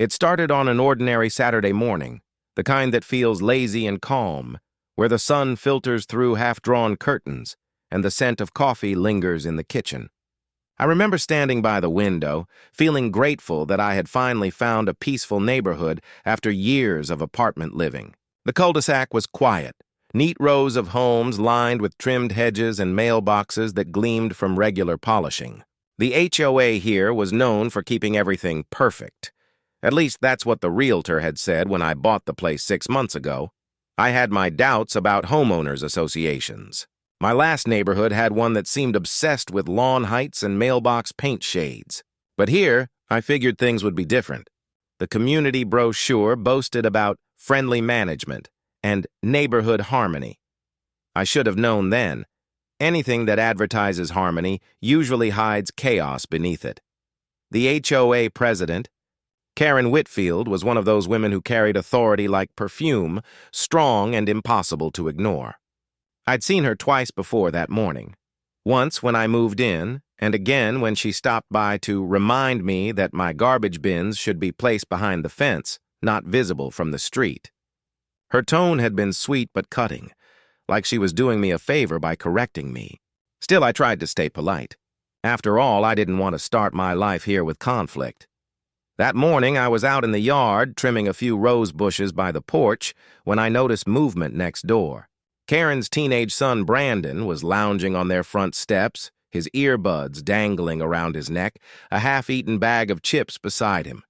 It started on an ordinary Saturday morning, the kind that feels lazy and calm, where the sun filters through half-drawn curtains and the scent of coffee lingers in the kitchen. I remember standing by the window, feeling grateful that I had finally found a peaceful neighborhood after years of apartment living. The cul-de-sac was quiet, neat rows of homes lined with trimmed hedges and mailboxes that gleamed from regular polishing. The HOA here was known for keeping everything perfect. At least that's what the realtor had said when I bought the place 6 months ago. I had my doubts about homeowners associations. My last neighborhood had one that seemed obsessed with lawn heights and mailbox paint shades. But here, I figured things would be different. The community brochure boasted about friendly management and neighborhood harmony. I should have known then. Anything that advertises harmony usually hides chaos beneath it. The HOA president, Karen Whitfield, was one of those women who carried authority like perfume, strong and impossible to ignore. I'd seen her twice before that morning. Once when I moved in, and again when she stopped by to remind me that my garbage bins should be placed behind the fence, not visible from the street. Her tone had been sweet but cutting, like she was doing me a favor by correcting me. Still, I tried to stay polite. After all, I didn't want to start my life here with conflict. That morning, I was out in the yard, trimming a few rose bushes by the porch, when I noticed movement next door. Karen's teenage son, Brandon, was lounging on their front steps, his earbuds dangling around his neck, a half-eaten bag of chips beside him.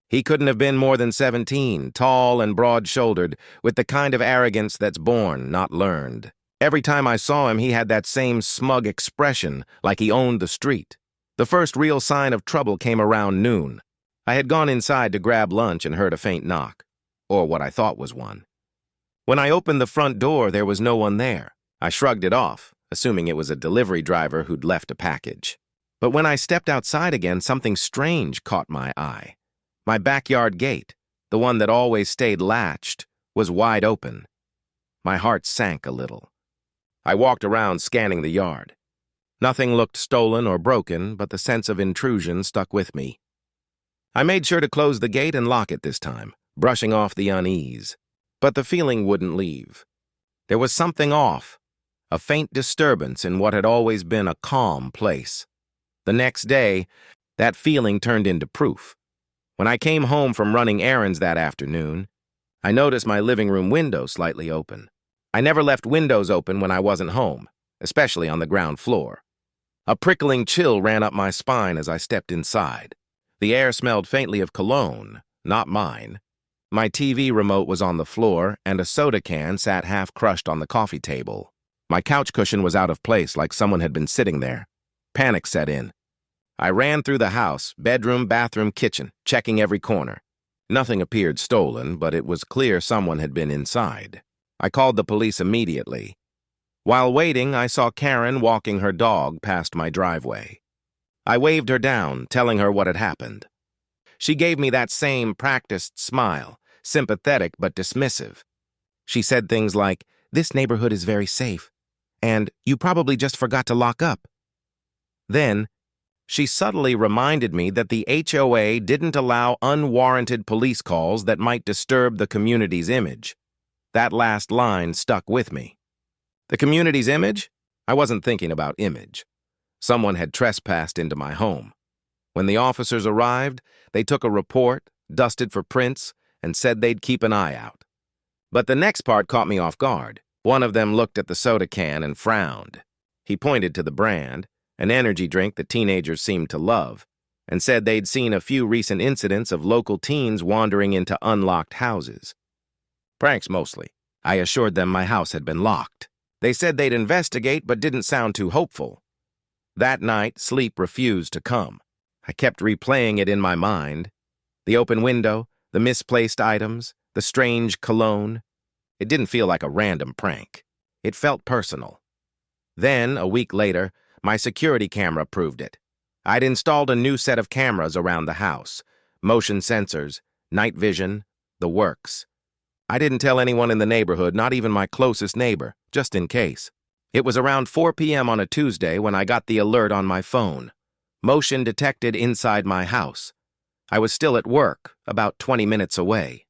He couldn't have been more than 17, tall and broad-shouldered, with the kind of arrogance that's born, not learned. Every time I saw him, he had that same smug expression, like he owned the street. The first real sign of trouble came around noon. I had gone inside to grab lunch and heard a faint knock, or what I thought was one. When I opened the front door, there was no one there. I shrugged it off, assuming it was a delivery driver who'd left a package. But when I stepped outside again, something strange caught my eye. My backyard gate, the one that always stayed latched, was wide open. My heart sank a little. I walked around scanning the yard. Nothing looked stolen or broken, but the sense of intrusion stuck with me. I made sure to close the gate and lock it this time, brushing off the unease. But the feeling wouldn't leave. There was something off, a faint disturbance in what had always been a calm place. The next day, that feeling turned into proof. When I came home from running errands that afternoon, I noticed my living room window slightly open. I never left windows open when I wasn't home, especially on the ground floor. A prickling chill ran up my spine as I stepped inside. The air smelled faintly of cologne, not mine. My TV remote was on the floor, and a soda can sat half-crushed on the coffee table. My couch cushion was out of place, like someone had been sitting there. Panic set in. I ran through the house, bedroom, bathroom, kitchen, checking every corner. Nothing appeared stolen, but it was clear someone had been inside. I called the police immediately. While waiting, I saw Karen walking her dog past my driveway. I waved her down, telling her what had happened. She gave me that same practiced smile, sympathetic but dismissive. She said things like, "This neighborhood is very safe," and "You probably just forgot to lock up." Then, she subtly reminded me that the HOA didn't allow unwarranted police calls that might disturb the community's image. That last line stuck with me. The community's image? I wasn't thinking about image. Someone had trespassed into my home. When the officers arrived, they took a report, dusted for prints, and said they'd keep an eye out. But the next part caught me off guard. One of them looked at the soda can and frowned. He pointed to the brand, an energy drink that teenagers seemed to love, and said they'd seen a few recent incidents of local teens wandering into unlocked houses. Pranks mostly. I assured them my house had been locked. They said they'd investigate but didn't sound too hopeful. That night, sleep refused to come. I kept replaying it in my mind. The open window, the misplaced items, the strange cologne. It didn't feel like a random prank. It felt personal. Then, a week later, my security camera proved it. I'd installed a new set of cameras around the house. Motion sensors, night vision, the works. I didn't tell anyone in the neighborhood, not even my closest neighbor, just in case. It was around 4 p.m. on a Tuesday when I got the alert on my phone. Motion detected inside my house. I was still at work, about 20 minutes away.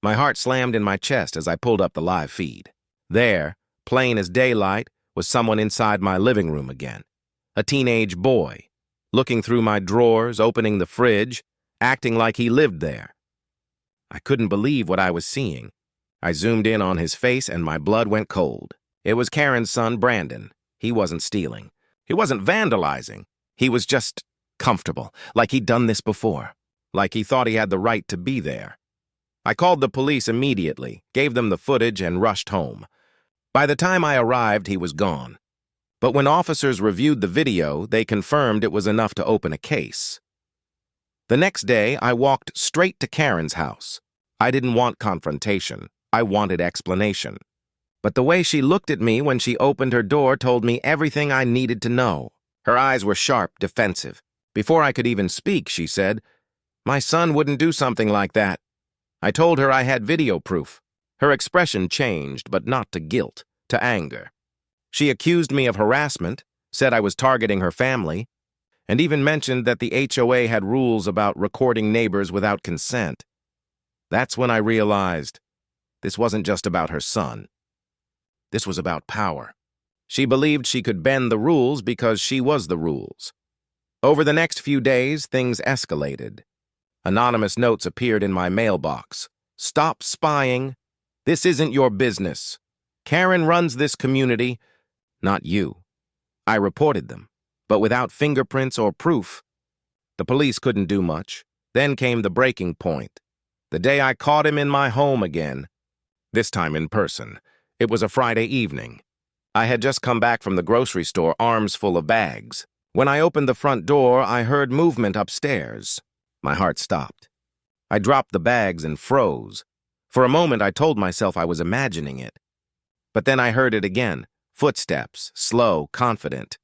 My heart slammed in my chest as I pulled up the live feed. There, plain as daylight, was someone inside my living room again. A teenage boy, looking through my drawers, opening the fridge, acting like he lived there. I couldn't believe what I was seeing. I zoomed in on his face and my blood went cold. It was Karen's son, Brandon. He wasn't stealing. He wasn't vandalizing. He was just comfortable, like he'd done this before, like he thought he had the right to be there. I called the police immediately, gave them the footage, and rushed home. By the time I arrived, he was gone. But when officers reviewed the video, they confirmed it was enough to open a case. The next day, I walked straight to Karen's house. I didn't want confrontation. I wanted explanation. But the way she looked at me when she opened her door told me everything I needed to know. Her eyes were sharp, defensive. Before I could even speak, she said, "My son wouldn't do something like that." I told her I had video proof. Her expression changed, but not to guilt, to anger. She accused me of harassment, said I was targeting her family, and even mentioned that the HOA had rules about recording neighbors without consent. That's when I realized this wasn't just about her son. This was about power. She believed she could bend the rules because she was the rules. Over the next few days, things escalated. Anonymous notes appeared in my mailbox. "Stop spying. This isn't your business. Karen runs this community, not you." I reported them, but without fingerprints or proof. The police couldn't do much. Then came the breaking point. The day I caught him in my home again, this time in person. It was a Friday evening. I had just come back from the grocery store, arms full of bags. When I opened the front door, I heard movement upstairs. My heart stopped. I dropped the bags and froze. For a moment, I told myself I was imagining it. But then I heard it again, footsteps, slow, confident.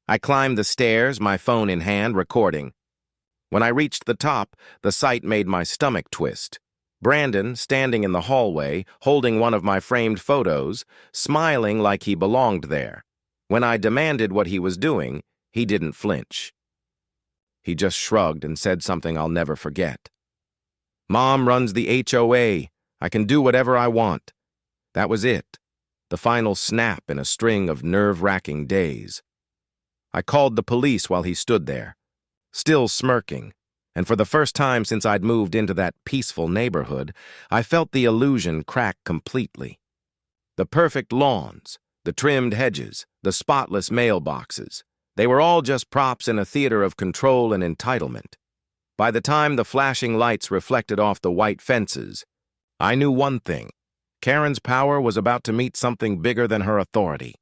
I climbed the stairs, my phone in hand, recording. When I reached the top, the sight made my stomach twist. Brandon, standing in the hallway, holding one of my framed photos, smiling like he belonged there. When I demanded what he was doing, he didn't flinch. He just shrugged and said something I'll never forget. "Mom runs the HOA. I can do whatever I want." That was it, the final snap in a string of nerve-wracking days. I called the police while he stood there, still smirking, and for the first time since I'd moved into that peaceful neighborhood, I felt the illusion crack completely. The perfect lawns, the trimmed hedges, the spotless mailboxes, they were all just props in a theater of control and entitlement. By the time the flashing lights reflected off the white fences, I knew one thing: Karen's power was about to meet something bigger than her authority.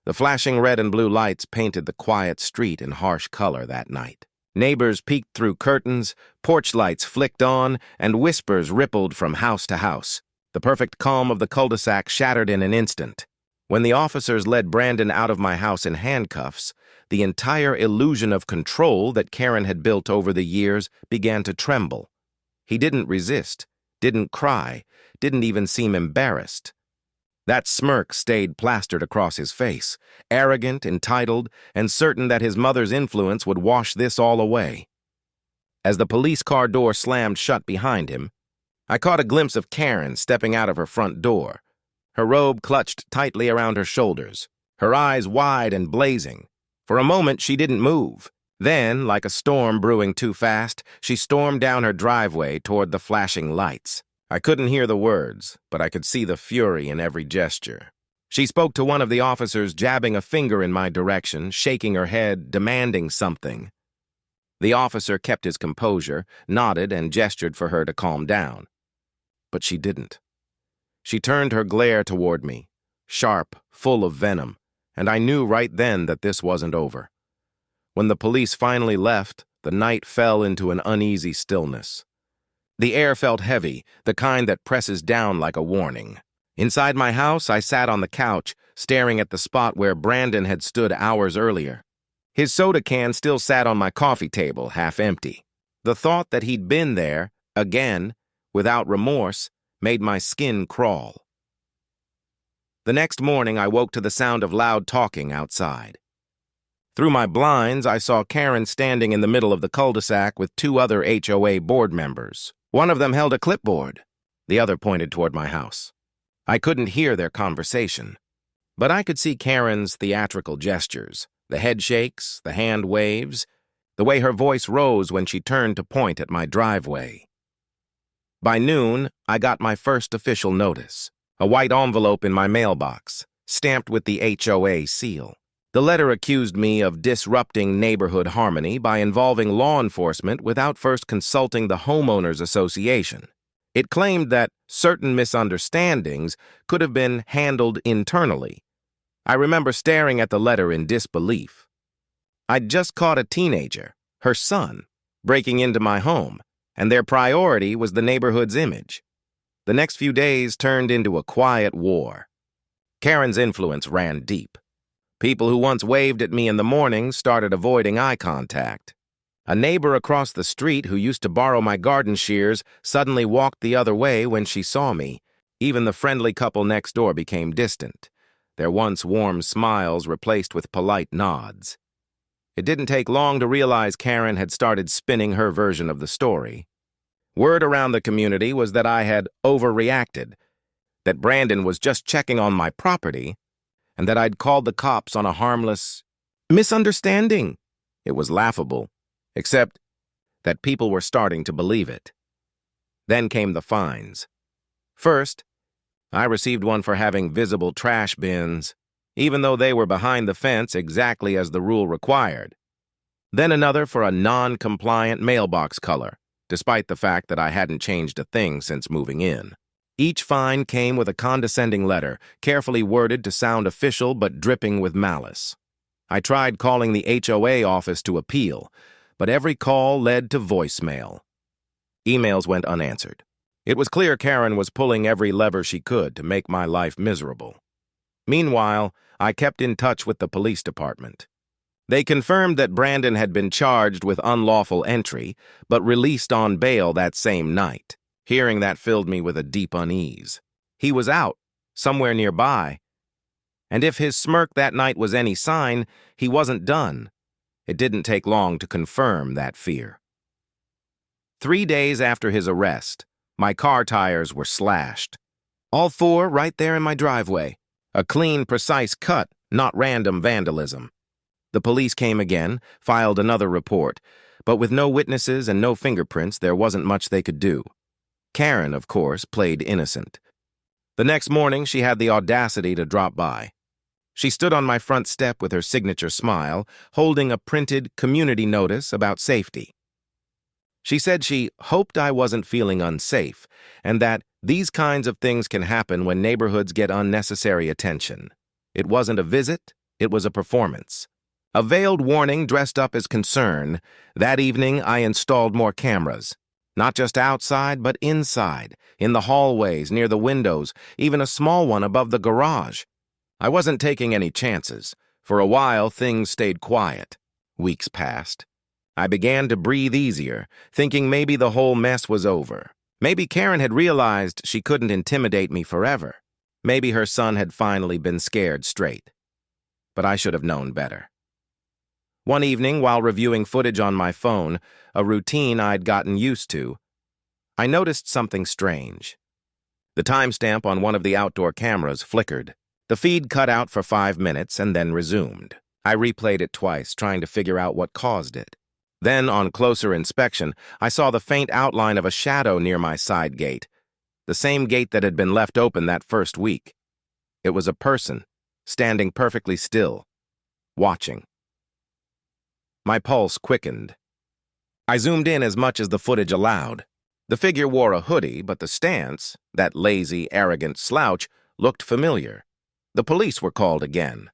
The flashing red and blue lights painted the quiet street in harsh color that night. Neighbors peeked through curtains, porch lights flicked on, and whispers rippled from house to house. The perfect calm of the cul-de-sac shattered in an instant. When the officers led Brandon out of my house in handcuffs, the entire illusion of control that Karen had built over the years began to tremble. He didn't resist, didn't cry, didn't even seem embarrassed. That smirk stayed plastered across his face, arrogant, entitled, and certain that his mother's influence would wash this all away. As the police car door slammed shut behind him, I caught a glimpse of Karen stepping out of her front door, her robe clutched tightly around her shoulders, her eyes wide and blazing. For a moment, she didn't move. Then, like a storm brewing too fast, she stormed down her driveway toward the flashing lights. I couldn't hear the words, but I could see the fury in every gesture. She spoke to one of the officers, jabbing a finger in my direction, shaking her head, demanding something. The officer kept his composure, nodded, and gestured for her to calm down. But she didn't. She turned her glare toward me, sharp, full of venom, and I knew right then that this wasn't over. When the police finally left, the night fell into an uneasy stillness. The air felt heavy, the kind that presses down like a warning. Inside my house, I sat on the couch, staring at the spot where Brandon had stood hours earlier. His soda can still sat on my coffee table, half empty. The thought that he'd been there, again, without remorse, made my skin crawl. The next morning, I woke to the sound of loud talking outside. Through my blinds, I saw Karen standing in the middle of the cul-de-sac with two other HOA board members. One of them held a clipboard. The other pointed toward my house. I couldn't hear their conversation, but I could see Karen's theatrical gestures, the head shakes, the hand waves, the way her voice rose when she turned to point at my driveway. By noon, I got my first official notice, a white envelope in my mailbox, stamped with the HOA seal. The letter accused me of disrupting neighborhood harmony by involving law enforcement without first consulting the homeowners association. It claimed that certain misunderstandings could have been handled internally. I remember staring at the letter in disbelief. I'd just caught a teenager, her son, breaking into my home, and their priority was the neighborhood's image. The next few days turned into a quiet war. Karen's influence ran deep. People who once waved at me in the morning started avoiding eye contact. A neighbor across the street who used to borrow my garden shears suddenly walked the other way when she saw me. Even the friendly couple next door became distant, their once warm smiles replaced with polite nods. It didn't take long to realize Karen had started spinning her version of the story. Word around the community was that I had overreacted, that Brandon was just checking on my property, and that I'd called the cops on a harmless misunderstanding. It was laughable, except that people were starting to believe it. Then came the fines. First, I received one for having visible trash bins, even though they were behind the fence exactly as the rule required. Then another for a non-compliant mailbox color, despite the fact that I hadn't changed a thing since moving in. Each fine came with a condescending letter, carefully worded to sound official but dripping with malice. I tried calling the HOA office to appeal, but every call led to voicemail. Emails went unanswered. It was clear Karen was pulling every lever she could to make my life miserable. Meanwhile, I kept in touch with the police department. They confirmed that Brandon had been charged with unlawful entry, but released on bail that same night. Hearing that filled me with a deep unease. He was out, somewhere nearby. And if his smirk that night was any sign, he wasn't done. It didn't take long to confirm that fear. 3 days after his arrest, my car tires were slashed. All 4 right there in my driveway. A clean, precise cut, not random vandalism. The police came again, filed another report, but with no witnesses and no fingerprints, there wasn't much they could do. Karen, of course, played innocent. The next morning, she had the audacity to drop by. She stood on my front step with her signature smile, holding a printed community notice about safety. She said she hoped I wasn't feeling unsafe, and that these kinds of things can happen when neighborhoods get unnecessary attention. It wasn't a visit, it was a performance. A veiled warning dressed up as concern. That evening, I installed more cameras. Not just outside, but inside, in the hallways, near the windows, even a small one above the garage. I wasn't taking any chances. For a while, things stayed quiet. Weeks passed. I began to breathe easier, thinking maybe the whole mess was over. Maybe Karen had realized she couldn't intimidate me forever. Maybe her son had finally been scared straight. But I should have known better. One evening, while reviewing footage on my phone, a routine I'd gotten used to, I noticed something strange. The timestamp on one of the outdoor cameras flickered. The feed cut out for 5 minutes and then resumed. I replayed it twice, trying to figure out what caused it. Then, on closer inspection, I saw the faint outline of a shadow near my side gate, the same gate that had been left open that first week. It was a person, standing perfectly still, watching. My pulse quickened. I zoomed in as much as the footage allowed. The figure wore a hoodie, but the stance, that lazy, arrogant slouch, looked familiar. The police were called again.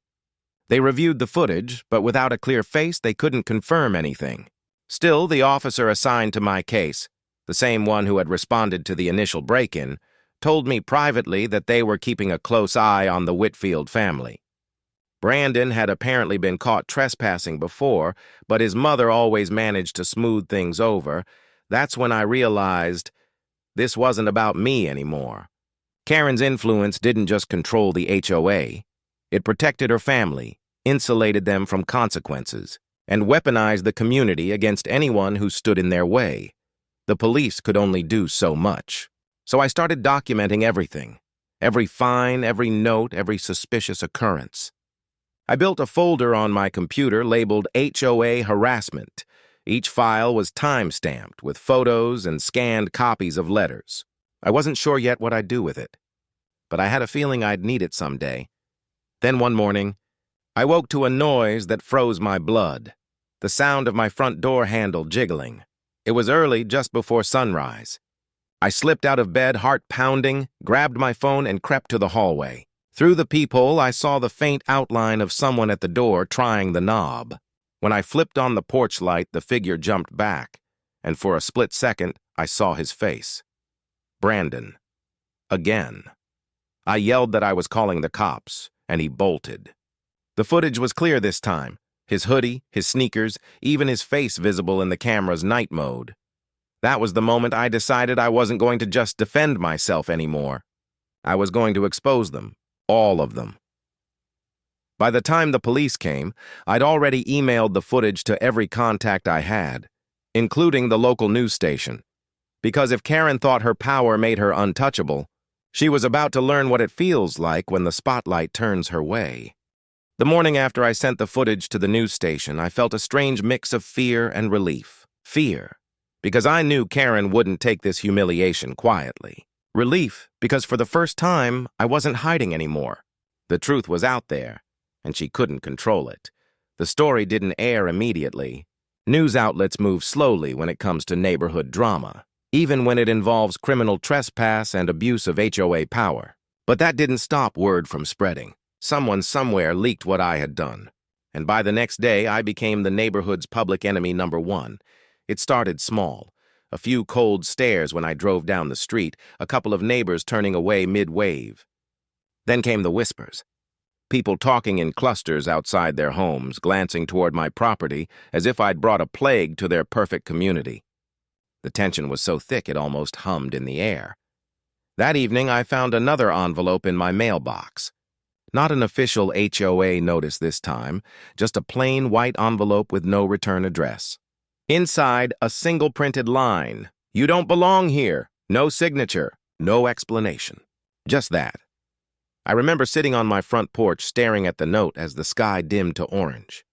They reviewed the footage, but without a clear face, they couldn't confirm anything. Still, the officer assigned to my case, the same one who had responded to the initial break-in, told me privately that they were keeping a close eye on the Whitfield family. Brandon had apparently been caught trespassing before, but his mother always managed to smooth things over. That's when I realized this wasn't about me anymore. Karen's influence didn't just control the HOA. It protected her family, insulated them from consequences, and weaponized the community against anyone who stood in their way. The police could only do so much. So I started documenting everything. Every fine, every note, every suspicious occurrence. I built a folder on my computer labeled HOA harassment. Each file was time-stamped with photos and scanned copies of letters. I wasn't sure yet what I'd do with it, but I had a feeling I'd need it someday. Then one morning, I woke to a noise that froze my blood, the sound of my front door handle jiggling. It was early, just before sunrise. I slipped out of bed, heart pounding, grabbed my phone, and crept to the hallway. Through the peephole, I saw the faint outline of someone at the door trying the knob. When I flipped on the porch light, the figure jumped back, and for a split second, I saw his face. Brandon. Again. I yelled that I was calling the cops, and he bolted. The footage was clear this time. His hoodie, his sneakers, even his face visible in the camera's night mode. That was the moment I decided I wasn't going to just defend myself anymore. I was going to expose them, all of them. By the time the police came, I'd already emailed the footage to every contact I had, including the local news station. Because if Karen thought her power made her untouchable, she was about to learn what it feels like when the spotlight turns her way. The morning after I sent the footage to the news station, I felt a strange mix of fear and relief. Fear, because I knew Karen wouldn't take this humiliation quietly. Relief, because for the first time, I wasn't hiding anymore. The truth was out there, and she couldn't control it. The story didn't air immediately. News outlets move slowly when it comes to neighborhood drama, even when it involves criminal trespass and abuse of HOA power. But that didn't stop word from spreading. Someone somewhere leaked what I had done, and by the next day I became the neighborhood's public enemy #1. It started small. A few cold stares when I drove down the street, a couple of neighbors turning away mid-wave. Then came the whispers. People talking in clusters outside their homes, glancing toward my property as if I'd brought a plague to their perfect community. The tension was so thick it almost hummed in the air. That evening I found another envelope in my mailbox. Not an official HOA notice this time, just a plain white envelope with no return address. Inside, a single printed line. "You don't belong here." No signature, no explanation. Just that. I remember sitting on my front porch staring at the note as the sky dimmed to orange.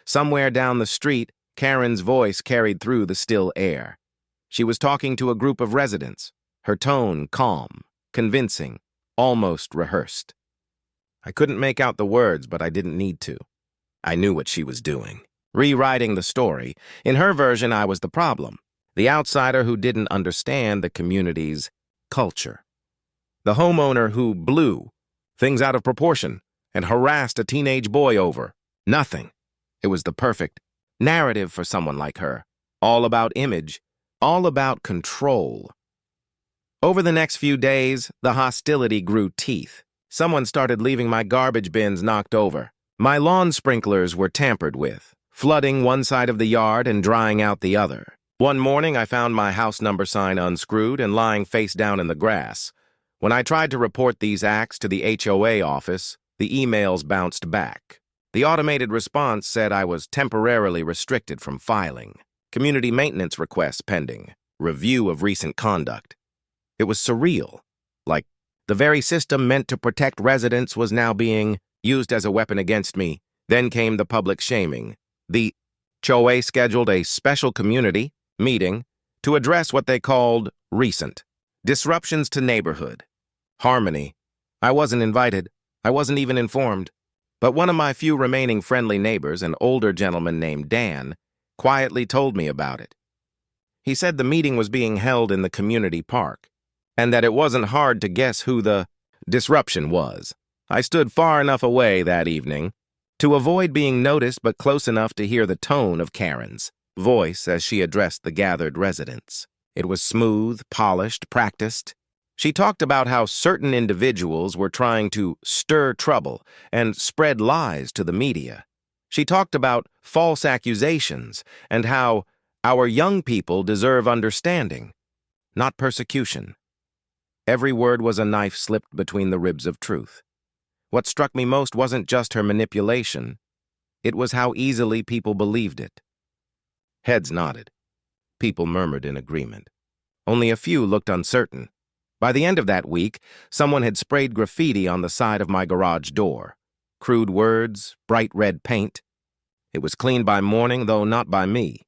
Somewhere down the street, Karen's voice carried through the still air. She was talking to a group of residents, her tone calm, convincing, almost rehearsed. I couldn't make out the words, but I didn't need to. I knew what she was doing. Rewriting the story. In her version, I was the problem. The outsider who didn't understand the community's culture. The homeowner who blew things out of proportion and harassed a teenage boy over nothing. It was the perfect narrative for someone like her. All about image. All about control. Over the next few days, the hostility grew teeth. Someone started leaving my garbage bins knocked over. My lawn sprinklers were tampered with, flooding one side of the yard and drying out the other. One morning, I found my house number sign unscrewed and lying face down in the grass. When I tried to report these acts to the HOA office, the emails bounced back. The automated response said I was temporarily restricted from filing. Community maintenance requests pending. Review of recent conduct. It was surreal. Like, the very system meant to protect residents was now being used as a weapon against me. Then came the public shaming. The HOA scheduled a special community meeting to address what they called recent disruptions to neighborhood harmony. I wasn't invited. I wasn't even informed. But one of my few remaining friendly neighbors, an older gentleman named Dan, quietly told me about it. He said the meeting was being held in the community park, and that it wasn't hard to guess who the disruption was. I stood far enough away that evening to avoid being noticed, but close enough to hear the tone of Karen's voice as she addressed the gathered residents. It was smooth, polished, practiced. She talked about how certain individuals were trying to stir trouble and spread lies to the media. She talked about false accusations and how our young people deserve understanding, not persecution. Every word was a knife slipped between the ribs of truth. What struck me most wasn't just her manipulation. It was how easily people believed it. Heads nodded. People murmured in agreement. Only a few looked uncertain. By the end of that week, someone had sprayed graffiti on the side of my garage door. Crude words, bright red paint. It was cleaned by morning, though not by me.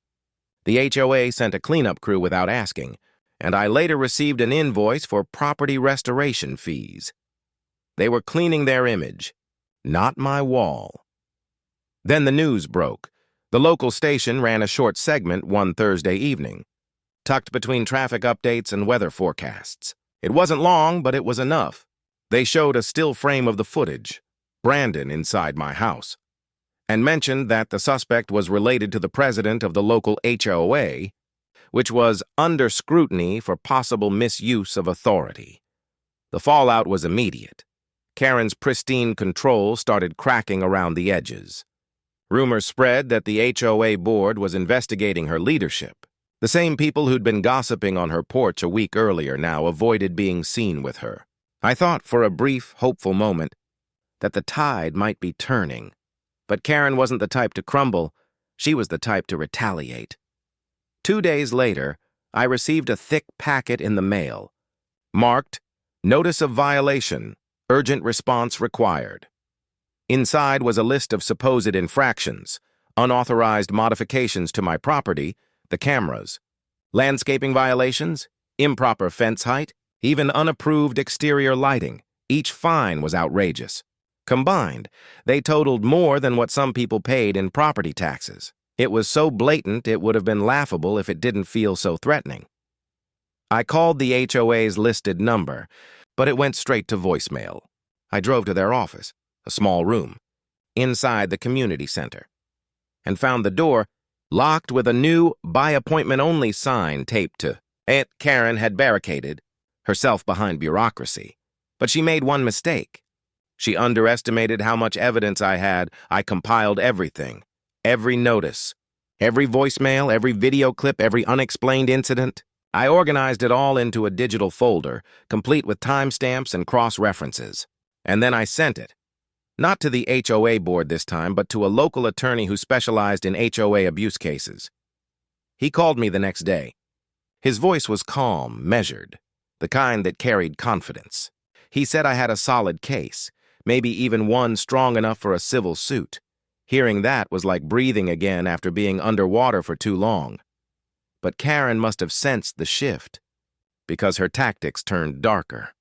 The HOA sent a cleanup crew without asking, and I later received an invoice for property restoration fees. They were cleaning their image, not my wall. Then the news broke. The local station ran a short segment one Thursday evening, tucked between traffic updates and weather forecasts. It wasn't long, but it was enough. They showed a still frame of the footage, Brandon inside my house, and mentioned that the suspect was related to the president of the local HOA, which was under scrutiny for possible misuse of authority. The fallout was immediate. Karen's pristine control started cracking around the edges. Rumors spread that the HOA board was investigating her leadership. The same people who'd been gossiping on her porch a week earlier now avoided being seen with her. I thought for a brief, hopeful moment that the tide might be turning. But Karen wasn't the type to crumble. She was the type to retaliate. 2 days later, I received a thick packet in the mail, marked, "Notice of Violation, Urgent Response Required." Inside was a list of supposed infractions, unauthorized modifications to my property, the cameras, landscaping violations, improper fence height, even unapproved exterior lighting. Each fine was outrageous. Combined, they totaled more than what some people paid in property taxes. It was so blatant it would have been laughable if it didn't feel so threatening. I called the HOA's listed number, but it went straight to voicemail. I drove to their office, a small room, inside the community center, and found the door locked with a new by-appointment-only sign taped to it. Karen had barricaded herself behind bureaucracy, but she made one mistake. She underestimated how much evidence I had. I compiled everything, every notice, every voicemail, every video clip, every unexplained incident. I organized it all into a digital folder, complete with timestamps and cross-references. And then I sent it. Not to the HOA board this time, but to a local attorney who specialized in HOA abuse cases. He called me the next day. His voice was calm, measured, the kind that carried confidence. He said I had a solid case, maybe even one strong enough for a civil suit. Hearing that was like breathing again after being underwater for too long. But Karen must have sensed the shift, because her tactics turned darker.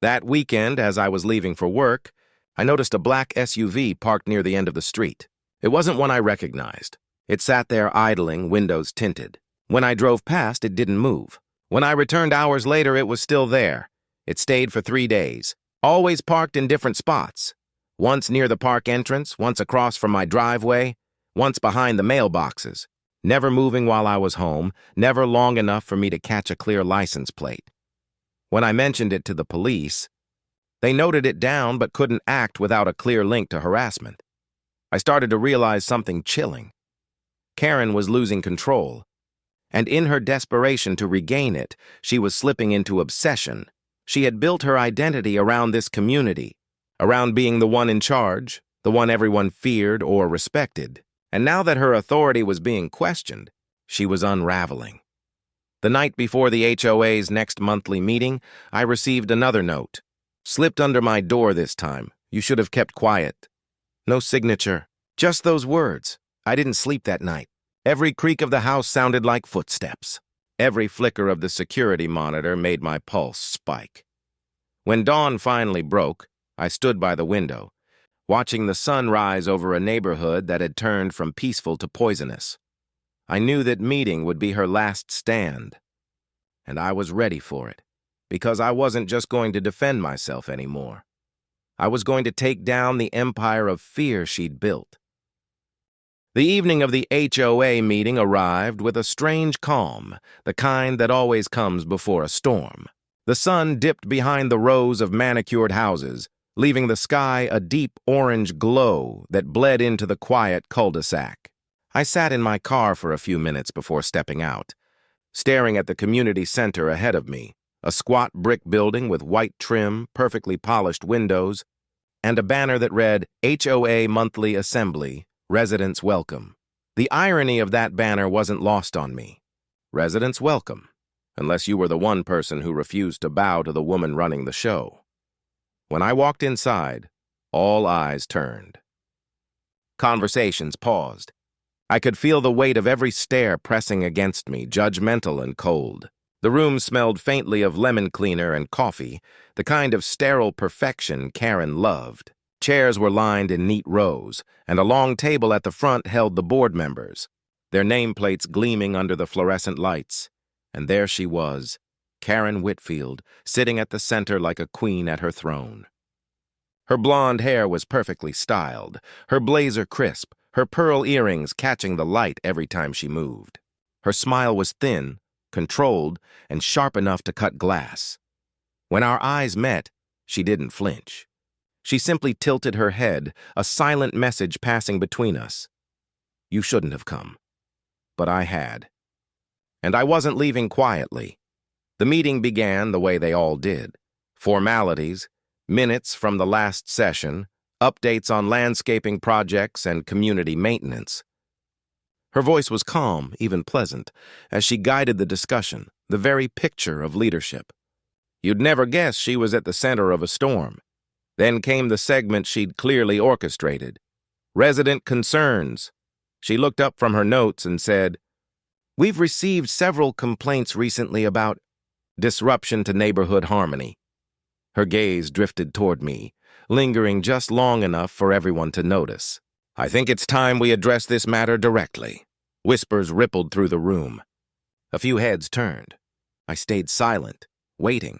That weekend, as I was leaving for work, I noticed a black SUV parked near the end of the street. It wasn't one I recognized. It sat there idling, windows tinted. When I drove past, it didn't move. When I returned hours later, it was still there. It stayed for 3 days, always parked in different spots. Once near the park entrance, once across from my driveway, once behind the mailboxes. Never moving while I was home, never long enough for me to catch a clear license plate. When I mentioned it to the police, they noted it down but couldn't act without a clear link to harassment. I started to realize something chilling. Karen was losing control, and in her desperation to regain it, she was slipping into obsession. She had built her identity around this community, around being the one in charge, the one everyone feared or respected. And now that her authority was being questioned, she was unraveling. The night before the HOA's next monthly meeting, I received another note. Slipped under my door this time. You should have kept quiet. No signature. Just those words. I didn't sleep that night. Every creak of the house sounded like footsteps. Every flicker of the security monitor made my pulse spike. When dawn finally broke, I stood by the window, watching the sun rise over a neighborhood that had turned from peaceful to poisonous. I knew that meeting would be her last stand, and I was ready for it, because I wasn't just going to defend myself anymore. I was going to take down the empire of fear she'd built. The evening of the HOA meeting arrived with a strange calm, the kind that always comes before a storm. The sun dipped behind the rows of manicured houses, leaving the sky a deep orange glow that bled into the quiet cul-de-sac. I sat in my car for a few minutes before stepping out, staring at the community center ahead of me, a squat brick building with white trim, perfectly polished windows, and a banner that read, HOA Monthly Assembly, Residents Welcome. The irony of that banner wasn't lost on me. Residents welcome, unless you were the one person who refused to bow to the woman running the show. When I walked inside, all eyes turned. Conversations paused. I could feel the weight of every stare pressing against me, judgmental and cold. The room smelled faintly of lemon cleaner and coffee, the kind of sterile perfection Karen loved. Chairs were lined in neat rows, and a long table at the front held the board members, their nameplates gleaming under the fluorescent lights. And there she was, Karen Whitfield, sitting at the center like a queen at her throne. Her blonde hair was perfectly styled, her blazer crisp, her pearl earrings catching the light every time she moved. Her smile was thin, controlled, and sharp enough to cut glass. When our eyes met, she didn't flinch. She simply tilted her head, a silent message passing between us. You shouldn't have come. But I had. And I wasn't leaving quietly. The meeting began the way they all did. Formalities, minutes from the last session, updates on landscaping projects and community maintenance. Her voice was calm, even pleasant, as she guided the discussion, the very picture of leadership. You'd never guess she was at the center of a storm. Then came the segment she'd clearly orchestrated. Resident concerns. She looked up from her notes and said, We've received several complaints recently about disruption to neighborhood harmony. Her gaze drifted toward me, lingering just long enough for everyone to notice. I think it's time we address this matter directly. Whispers rippled through the room. A few heads turned. I stayed silent, waiting.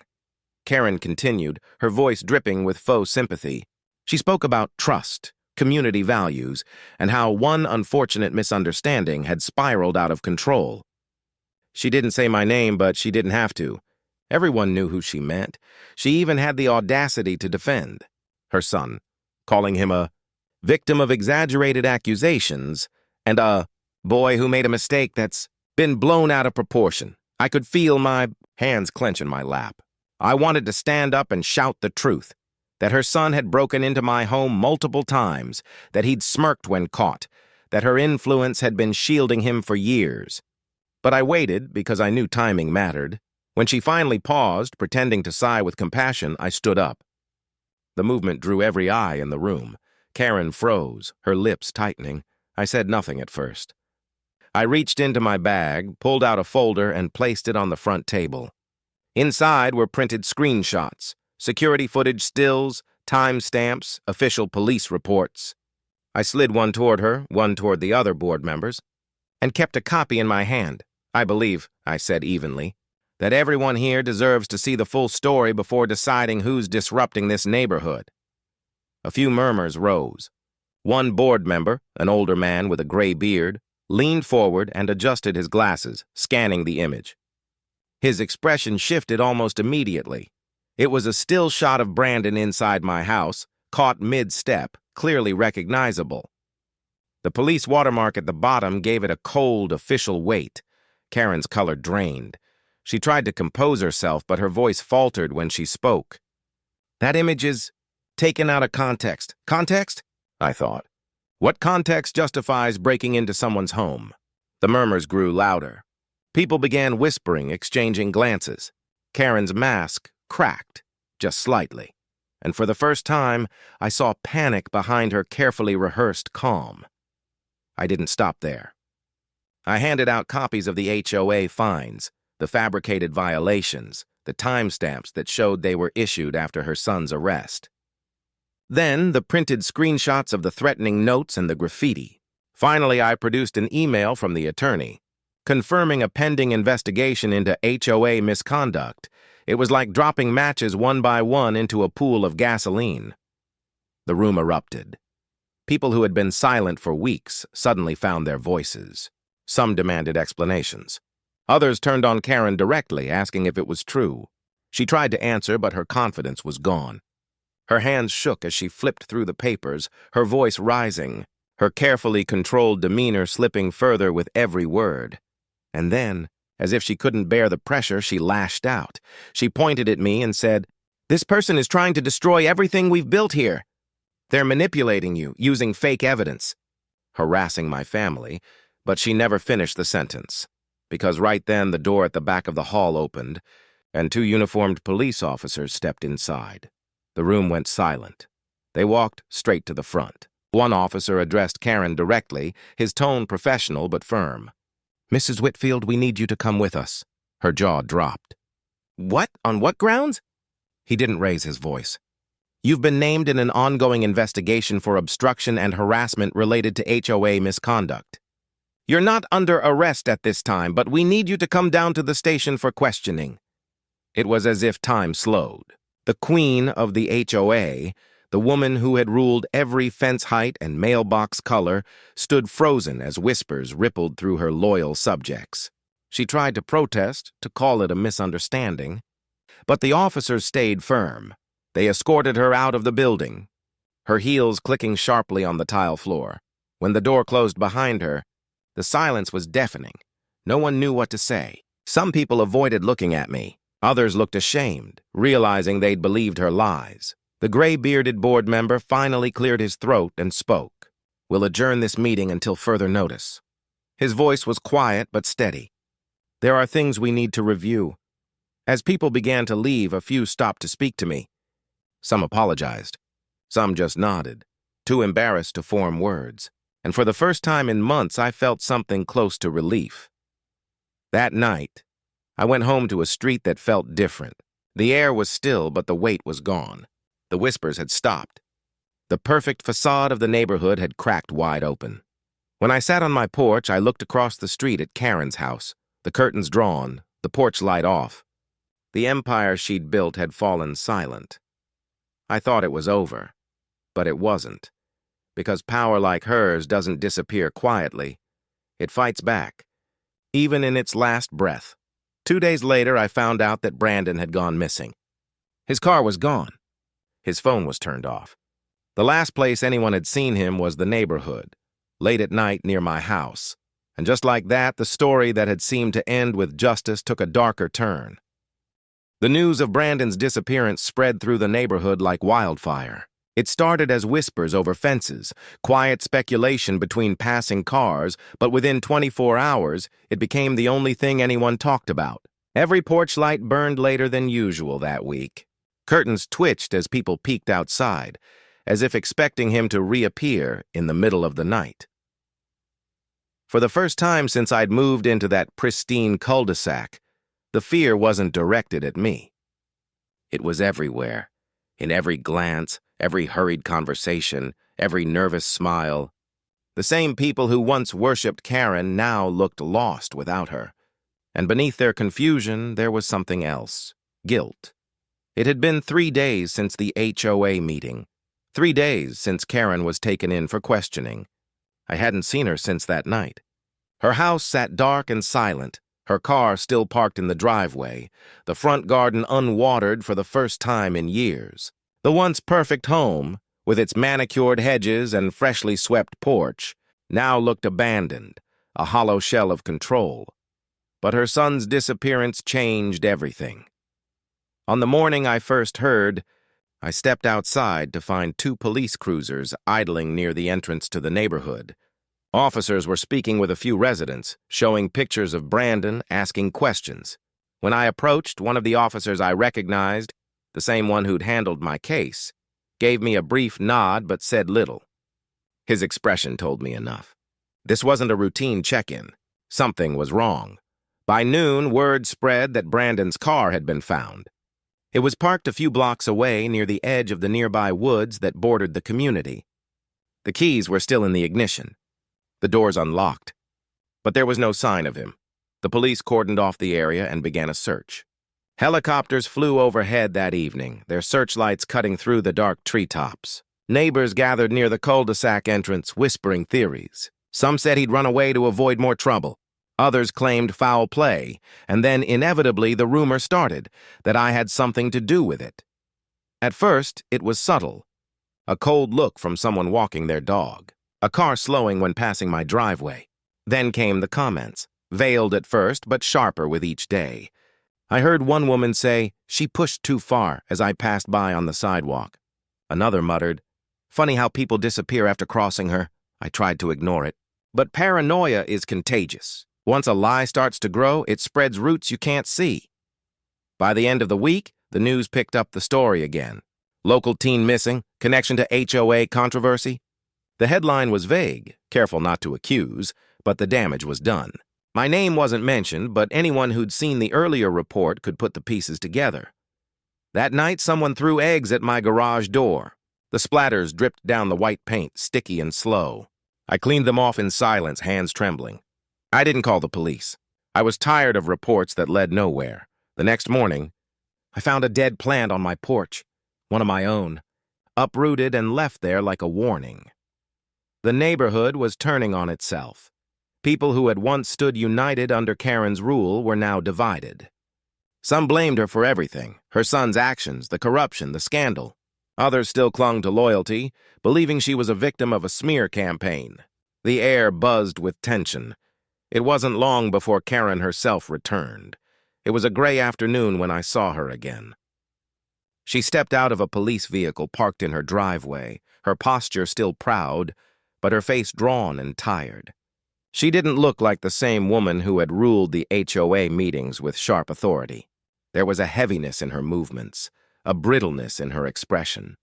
Karen continued, her voice dripping with faux sympathy. She spoke about trust, community values, and how one unfortunate misunderstanding had spiraled out of control. She didn't say my name, but she didn't have to. Everyone knew who she meant. She even had the audacity to defend her son, calling him a victim of exaggerated accusations and a boy who made a mistake that's been blown out of proportion. I could feel my hands clench in my lap. I wanted to stand up and shout the truth, that her son had broken into my home multiple times, that he'd smirked when caught, that her influence had been shielding him for years. But I waited because I knew timing mattered. When she finally paused, pretending to sigh with compassion, I stood up. The movement drew every eye in the room. Karen froze, her lips tightening. I said nothing at first. I reached into my bag, pulled out a folder, and placed it on the front table. Inside were printed screenshots, security footage stills, timestamps, official police reports. I slid one toward her, one toward the other board members, and kept a copy in my hand. I believe, I said evenly, that everyone here deserves to see the full story before deciding who's disrupting this neighborhood. A few murmurs rose. One board member, an older man with a gray beard, leaned forward and adjusted his glasses, scanning the image. His expression shifted almost immediately. It was a still shot of Brandon inside my house, caught mid-step, clearly recognizable. The police watermark at the bottom gave it a cold, official weight. Karen's color drained. She tried to compose herself, but her voice faltered when she spoke. That image is taken out of context. Context? I thought. What context justifies breaking into someone's home? The murmurs grew louder. People began whispering, exchanging glances. Karen's mask cracked, just slightly. And for the first time, I saw panic behind her carefully rehearsed calm. I didn't stop there. I handed out copies of the HOA fines, the fabricated violations, the timestamps that showed they were issued after her son's arrest. Then, the printed screenshots of the threatening notes and the graffiti. Finally, I produced an email from the attorney, confirming a pending investigation into HOA misconduct. It was like dropping matches one by one into a pool of gasoline. The room erupted. People who had been silent for weeks suddenly found their voices. Some demanded explanations. Others turned on Karen directly, asking if it was true. She tried to answer, but her confidence was gone. Her hands shook as she flipped through the papers, her voice rising, her carefully controlled demeanor slipping further with every word. And then, as if she couldn't bear the pressure, she lashed out. She pointed at me and said, "This person is trying to destroy everything we've built here." They're manipulating you, using fake evidence, harassing my family, but she never finished the sentence, because right then the door at the back of the hall opened, and two uniformed police officers stepped inside. The room went silent. They walked straight to the front. One officer addressed Karen directly, his tone professional but firm. "Mrs. Whitfield, we need you to come with us." Her jaw dropped. "What? On what grounds?" He didn't raise his voice. "You've been named in an ongoing investigation for obstruction and harassment related to HOA misconduct. You're not under arrest at this time, but we need you to come down to the station for questioning." It was as if time slowed. The queen of the HOA, the woman who had ruled every fence height and mailbox color, stood frozen as whispers rippled through her loyal subjects. She tried to protest, to call it a misunderstanding, but the officers stayed firm. They escorted her out of the building, her heels clicking sharply on the tile floor. When the door closed behind her, the silence was deafening. No one knew what to say. Some people avoided looking at me. Others looked ashamed, realizing they'd believed her lies. The gray-bearded board member finally cleared his throat and spoke. "We'll adjourn this meeting until further notice." His voice was quiet but steady. "There are things we need to review." As people began to leave, a few stopped to speak to me. Some apologized. Some just nodded, too embarrassed to form words. And for the first time in months, I felt something close to relief. That night, I went home to a street that felt different. The air was still, but the weight was gone. The whispers had stopped. The perfect facade of the neighborhood had cracked wide open. When I sat on my porch, I looked across the street at Karen's house, the curtains drawn, the porch light off. The empire she'd built had fallen silent. I thought it was over, but it wasn't, because power like hers doesn't disappear quietly. It fights back, even in its last breath. 2 days later, I found out that Brandon had gone missing. His car was gone. His phone was turned off. The last place anyone had seen him was the neighborhood, late at night near my house. And just like that, the story that had seemed to end with justice took a darker turn. The news of Brandon's disappearance spread through the neighborhood like wildfire. It started as whispers over fences, quiet speculation between passing cars, but within 24 hours, it became the only thing anyone talked about. Every porch light burned later than usual that week. Curtains twitched as people peeked outside, as if expecting him to reappear in the middle of the night. For the first time since I'd moved into that pristine cul-de-sac, the fear wasn't directed at me. It was everywhere, in every glance, every hurried conversation, every nervous smile. The same people who once worshipped Karen now looked lost without her. And beneath their confusion, there was something else: guilt. It had been 3 days since the HOA meeting, 3 days since Karen was taken in for questioning. I hadn't seen her since that night. Her house sat dark and silent, her car still parked in the driveway, the front garden unwatered for the first time in years. The once perfect home, with its manicured hedges and freshly swept porch, now looked abandoned, a hollow shell of control. But her son's disappearance changed everything. On the morning I first heard, I stepped outside to find 2 police cruisers idling near the entrance to the neighborhood. Officers were speaking with a few residents, showing pictures of Brandon, asking questions. When I approached, one of the officers I recognized, the same one who'd handled my case, gave me a brief nod but said little. His expression told me enough. This wasn't a routine check-in. Something was wrong. By noon, word spread that Brandon's car had been found. It was parked a few blocks away near the edge of the nearby woods that bordered the community. The keys were still in the ignition. The doors unlocked. But there was no sign of him. The police cordoned off the area and began a search. Helicopters flew overhead that evening, their searchlights cutting through the dark treetops. Neighbors gathered near the cul-de-sac entrance, whispering theories. Some said he'd run away to avoid more trouble. Others claimed foul play, and then inevitably the rumor started that I had something to do with it. At first, it was subtle. A cold look from someone walking their dog. A car slowing when passing my driveway. Then came the comments, veiled at first but sharper with each day. I heard one woman say, "She pushed too far," as I passed by on the sidewalk. Another muttered, Funny how people disappear after crossing her. I tried to ignore it. But paranoia is contagious. Once a lie starts to grow, it spreads roots you can't see. By the end of the week, the news picked up the story again. Local teen missing, connection to HOA controversy. The headline was vague, careful not to accuse, but the damage was done. My name wasn't mentioned, but anyone who'd seen the earlier report could put the pieces together. That night, someone threw eggs at my garage door. The splatters dripped down the white paint, sticky and slow. I cleaned them off in silence, hands trembling. I didn't call the police. I was tired of reports that led nowhere. The next morning, I found a dead plant on my porch, one of my own, uprooted and left there like a warning. The neighborhood was turning on itself. People who had once stood united under Karen's rule were now divided. Some blamed her for everything, her son's actions, the corruption, the scandal. Others still clung to loyalty, believing she was a victim of a smear campaign. The air buzzed with tension. It wasn't long before Karen herself returned. It was a gray afternoon when I saw her again. She stepped out of a police vehicle parked in her driveway, her posture still proud, but her face drawn and tired. She didn't look like the same woman who had ruled the HOA meetings with sharp authority. There was a heaviness in her movements, a brittleness in her expression.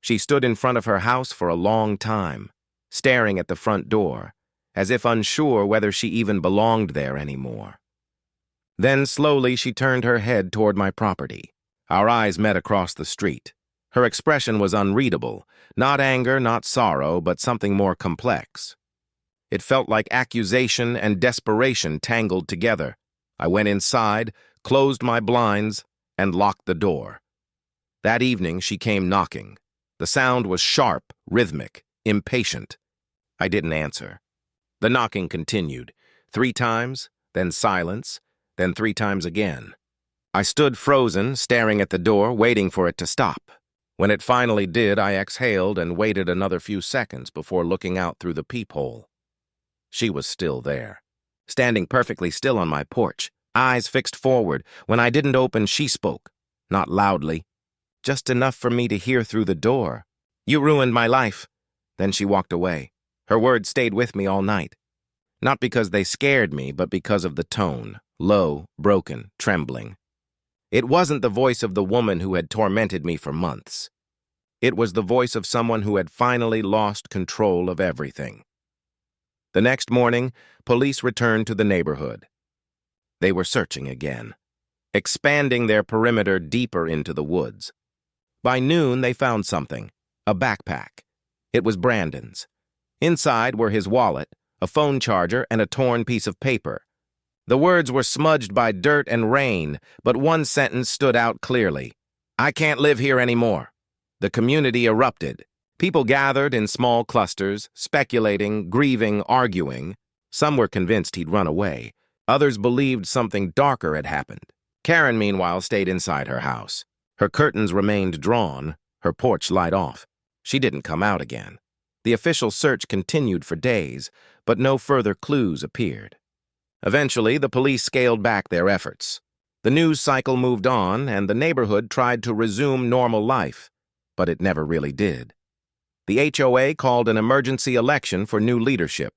She stood in front of her house for a long time, staring at the front door, as if unsure whether she even belonged there anymore. Then slowly she turned her head toward my property. Our eyes met across the street. Her expression was unreadable, not anger, not sorrow, but something more complex. It felt like accusation and desperation tangled together. I went inside, closed my blinds, and locked the door. That evening she came knocking. The sound was sharp, rhythmic, impatient. I didn't answer. The knocking continued, 3 times, then silence, then 3 times again. I stood frozen, staring at the door, waiting for it to stop. When it finally did, I exhaled and waited another few seconds before looking out through the peephole. She was still there, standing perfectly still on my porch, eyes fixed forward. When I didn't open, she spoke, not loudly, just enough for me to hear through the door. "You ruined my life." Then she walked away. Her words stayed with me all night. Not because they scared me, but because of the tone, low, broken, trembling. It wasn't the voice of the woman who had tormented me for months. It was the voice of someone who had finally lost control of everything. The next morning, police returned to the neighborhood. They were searching again, expanding their perimeter deeper into the woods. By noon, they found something, a backpack. It was Brandon's. Inside were his wallet, a phone charger, and a torn piece of paper. The words were smudged by dirt and rain, but one sentence stood out clearly. "I can't live here anymore." The community erupted. People gathered in small clusters, speculating, grieving, arguing. Some were convinced he'd run away. Others believed something darker had happened. Karen, meanwhile, stayed inside her house. Her curtains remained drawn, her porch light off. She didn't come out again. The official search continued for days, but no further clues appeared. Eventually, the police scaled back their efforts. The news cycle moved on, and the neighborhood tried to resume normal life, but it never really did. The HOA called an emergency election for new leadership.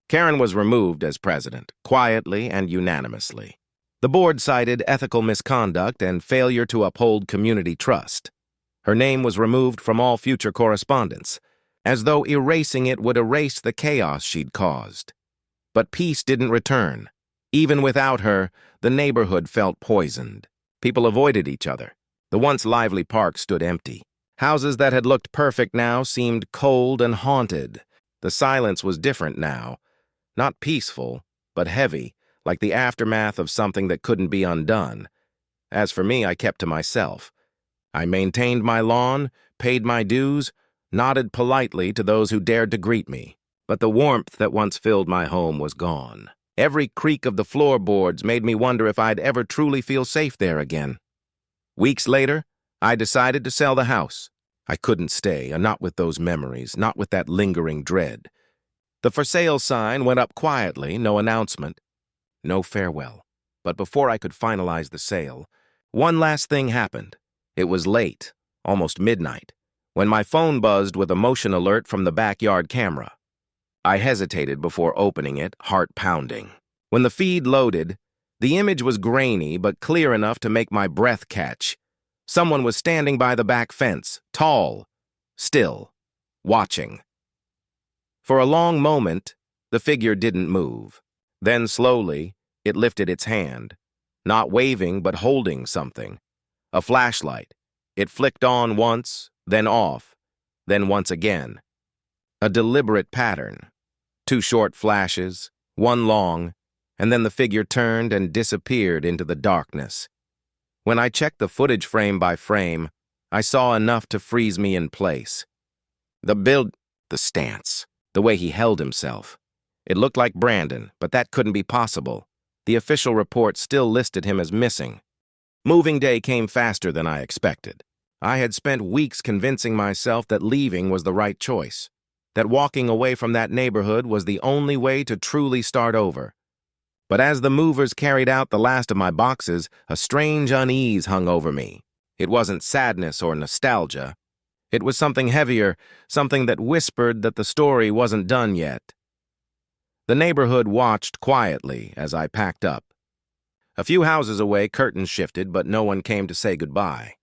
Karen was removed as president, quietly and unanimously. The board cited ethical misconduct and failure to uphold community trust. Her name was removed from all future correspondence, as though erasing it would erase the chaos she'd caused. But peace didn't return. Even without her, the neighborhood felt poisoned. People avoided each other. The once lively park stood empty. Houses that had looked perfect now seemed cold and haunted. The silence was different now. Not peaceful, but heavy, like the aftermath of something that couldn't be undone. As for me, I kept to myself. I maintained my lawn, paid my dues, nodded politely to those who dared to greet me. But the warmth that once filled my home was gone. Every creak of the floorboards made me wonder if I'd ever truly feel safe there again. Weeks later, I decided to sell the house. I couldn't stay, not with those memories, not with that lingering dread. The for sale sign went up quietly, no announcement, no farewell. But before I could finalize the sale, one last thing happened. It was late, almost midnight. when my phone buzzed with a motion alert from the backyard camera. I hesitated before opening it, heart pounding. When the feed loaded, the image was grainy but clear enough to make my breath catch. Someone was standing by the back fence, tall, still, watching. For a long moment, the figure didn't move. Then slowly, it lifted its hand, not waving but holding something. A flashlight. It flicked on once, then off, then once again. A deliberate pattern. 2 short flashes, 1 long, and then the figure turned and disappeared into the darkness. When I checked the footage frame by frame, I saw enough to freeze me in place. The stance, the way he held himself. It looked like Brandon, but that couldn't be possible. The official report still listed him as missing. Moving day came faster than I expected. I had spent weeks convincing myself that leaving was the right choice, that walking away from that neighborhood was the only way to truly start over. But as the movers carried out the last of my boxes, a strange unease hung over me. It wasn't sadness or nostalgia. It was something heavier, something that whispered that the story wasn't done yet. The neighborhood watched quietly as I packed up. A few houses away, curtains shifted, but no one came to say goodbye.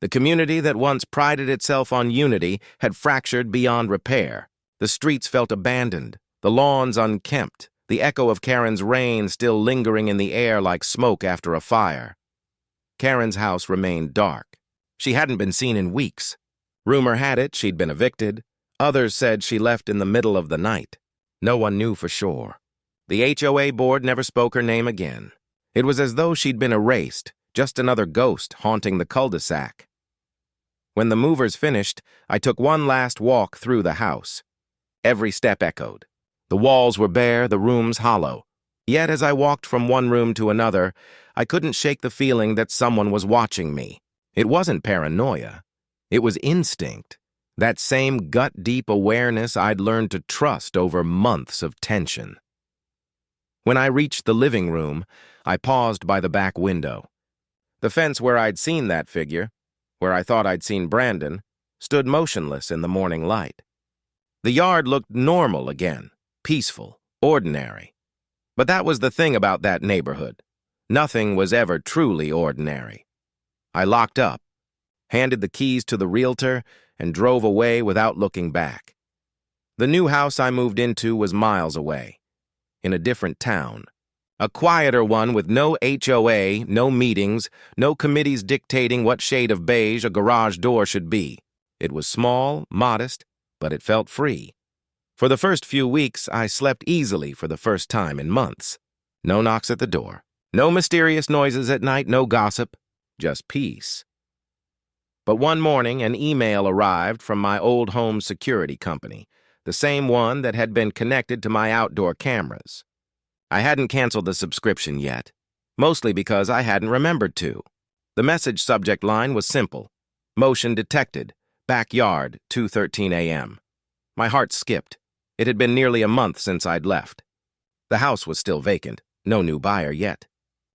The community that once prided itself on unity had fractured beyond repair. The streets felt abandoned, the lawns unkempt, the echo of Karen's rain still lingering in the air like smoke after a fire. Karen's house remained dark. She hadn't been seen in weeks. Rumor had it she'd been evicted. Others said she left in the middle of the night. No one knew for sure. The HOA board never spoke her name again. It was as though she'd been erased, just another ghost haunting the cul-de-sac. When the movers finished, I took one last walk through the house. Every step echoed. The walls were bare, the rooms hollow. Yet as I walked from one room to another, I couldn't shake the feeling that someone was watching me. It wasn't paranoia. It was instinct. That same gut-deep awareness I'd learned to trust over months of tension. When I reached the living room, I paused by the back window. The fence where I'd seen that figure, where I thought I'd seen Brandon, stood motionless in the morning light. The yard looked normal again, peaceful, ordinary. But that was the thing about that neighborhood. Nothing was ever truly ordinary. I locked up, handed the keys to the realtor, and drove away without looking back. The new house I moved into was miles away, in a different town. A quieter one with no HOA, no meetings, no committees dictating what shade of beige a garage door should be. It was small, modest, but it felt free. For the first few weeks, I slept easily for the first time in months. No knocks at the door. No mysterious noises at night, no gossip. Just peace. But one morning, an email arrived from my old home security company, the same one that had been connected to my outdoor cameras. I hadn't canceled the subscription yet, mostly because I hadn't remembered to. The message subject line was simple. Motion detected. Backyard, 2:13 a.m. My heart skipped. It had been nearly a month since I'd left. The house was still vacant, no new buyer yet.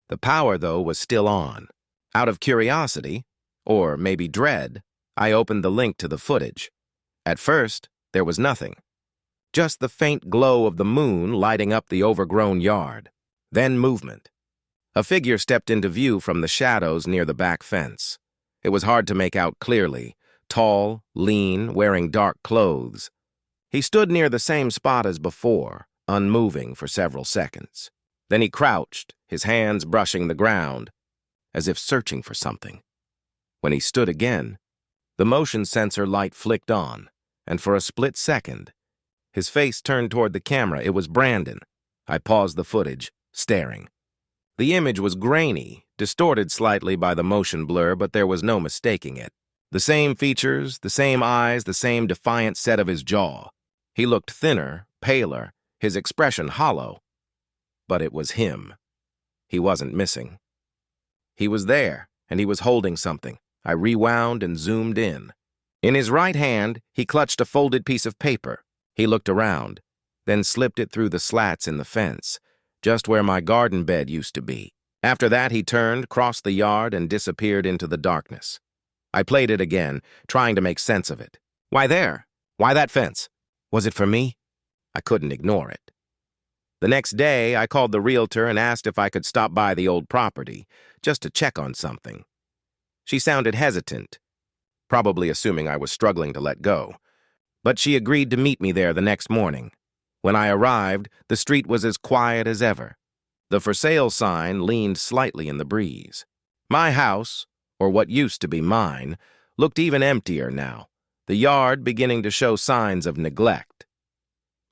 The power, though, was still on. Out of curiosity, or maybe dread, I opened the link to the footage. At first, there was nothing. Just the faint glow of the moon lighting up the overgrown yard. Then movement. A figure stepped into view from the shadows near the back fence. It was hard to make out clearly. Tall, lean, wearing dark clothes. He stood near the same spot as before, unmoving for several seconds. Then he crouched, his hands brushing the ground, as if searching for something. When he stood again, the motion sensor light flicked on, and for a split second, his face turned toward the camera. It was Brandon. I paused the footage, staring. The image was grainy, distorted slightly by the motion blur, but there was no mistaking it. The same features, the same eyes, the same defiant set of his jaw. He looked thinner, paler, his expression hollow. But it was him. He wasn't missing. He was there, and he was holding something. I rewound and zoomed in. In his right hand, he clutched a folded piece of paper. He looked around, then slipped it through the slats in the fence, just where my garden bed used to be. After that, he turned, crossed the yard, and disappeared into the darkness. I played it again, trying to make sense of it. Why there? Why that fence? Was it for me? I couldn't ignore it. The next day, I called the realtor and asked if I could stop by the old property, just to check on something. She sounded hesitant, probably assuming I was struggling to let go. But she agreed to meet me there the next morning. When I arrived, the street was as quiet as ever. The for sale sign leaned slightly in the breeze. My house, or what used to be mine, looked even emptier now, the yard beginning to show signs of neglect.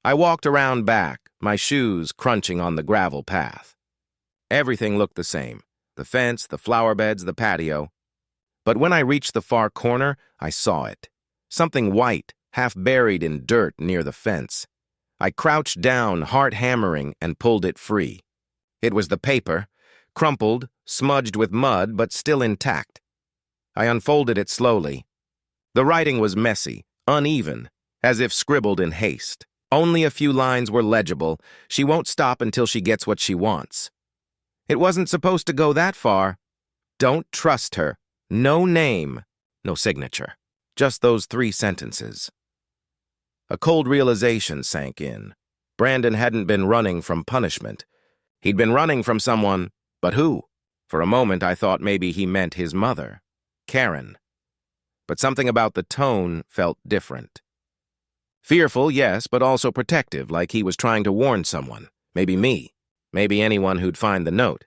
I walked around back, my shoes crunching on the gravel path. Everything looked the same, the fence, the flower beds, the patio. But when I reached the far corner, I saw it. Something white, half buried in dirt near the fence. I crouched down, heart hammering, and pulled it free. It was the paper, crumpled, smudged with mud, but still intact. I unfolded it slowly. The writing was messy, uneven, as if scribbled in haste. Only a few lines were legible. She won't stop until she gets what she wants. It wasn't supposed to go that far. Don't trust her. No name. No signature. Just those 3 sentences. A cold realization sank in. Brandon hadn't been running from punishment. He'd been running from someone, but who? For a moment, I thought maybe he meant his mother, Karen. But something about the tone felt different. Fearful, yes, but also protective, like he was trying to warn someone. Maybe me. Maybe anyone who'd find the note.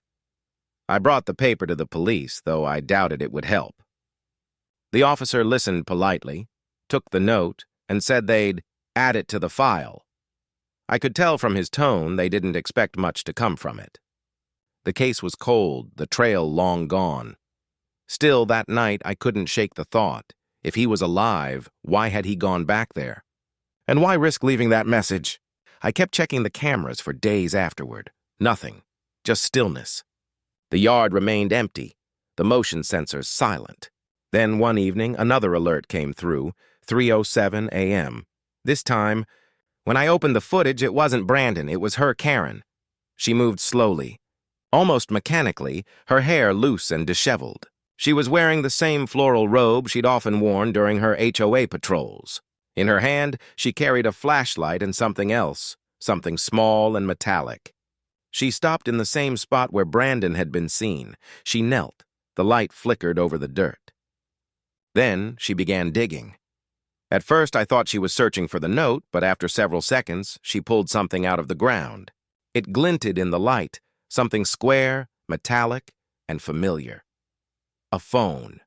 I brought the paper to the police, though I doubted it would help. The officer listened politely, took the note, and said they'd add it to the file. I could tell from his tone they didn't expect much to come from it. The case was cold, the trail long gone. Still, that night, I couldn't shake the thought. If he was alive, why had he gone back there? And why risk leaving that message? I kept checking the cameras for days afterward. Nothing. Just stillness. The yard remained empty, the motion sensors silent. Then one evening, another alert came through, 3:07 a.m. This time, when I opened the footage, it wasn't Brandon, it was her, Karen. She moved slowly, almost mechanically, her hair loose and disheveled. She was wearing the same floral robe she'd often worn during her HOA patrols. In her hand, she carried a flashlight and something else, something small and metallic. She stopped in the same spot where Brandon had been seen. She knelt. The light flickered over the dirt. Then she began digging. At first, I thought she was searching for the note, but after several seconds, she pulled something out of the ground. It glinted in the light, something square, metallic, and familiar. A phone.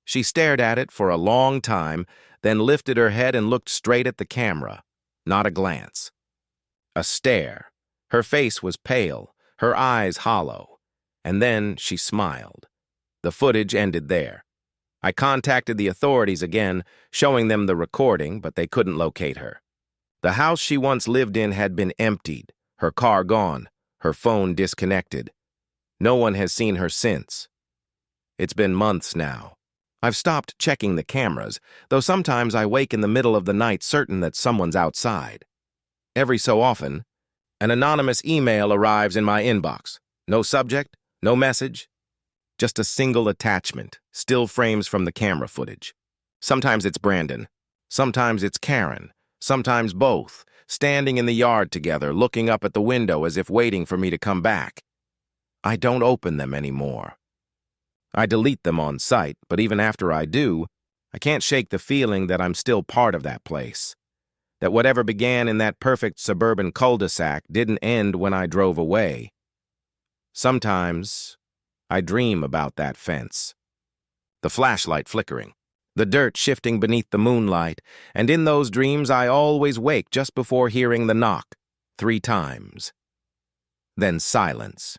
She stared at it for a long time, then lifted her head and looked straight at the camera. Not a glance. A stare. Her face was pale, her eyes hollow. And then she smiled. The footage ended there. I contacted the authorities again, showing them the recording, but they couldn't locate her. The house she once lived in had been emptied, her car gone, her phone disconnected. No one has seen her since. It's been months now. I've stopped checking the cameras, though sometimes I wake in the middle of the night certain that someone's outside. Every so often, an anonymous email arrives in my inbox. No subject, no message, just a single attachment, still frames from the camera footage. Sometimes it's Brandon. Sometimes it's Karen. Sometimes both, standing in the yard together, looking up at the window as if waiting for me to come back. I don't open them anymore. I delete them on sight, but even after I do, I can't shake the feeling that I'm still part of that place. That whatever began in that perfect suburban cul-de-sac didn't end when I drove away. Sometimes I dream about that fence. The flashlight flickering, the dirt shifting beneath the moonlight, and in those dreams I always wake just before hearing the knock, 3 times. Then silence.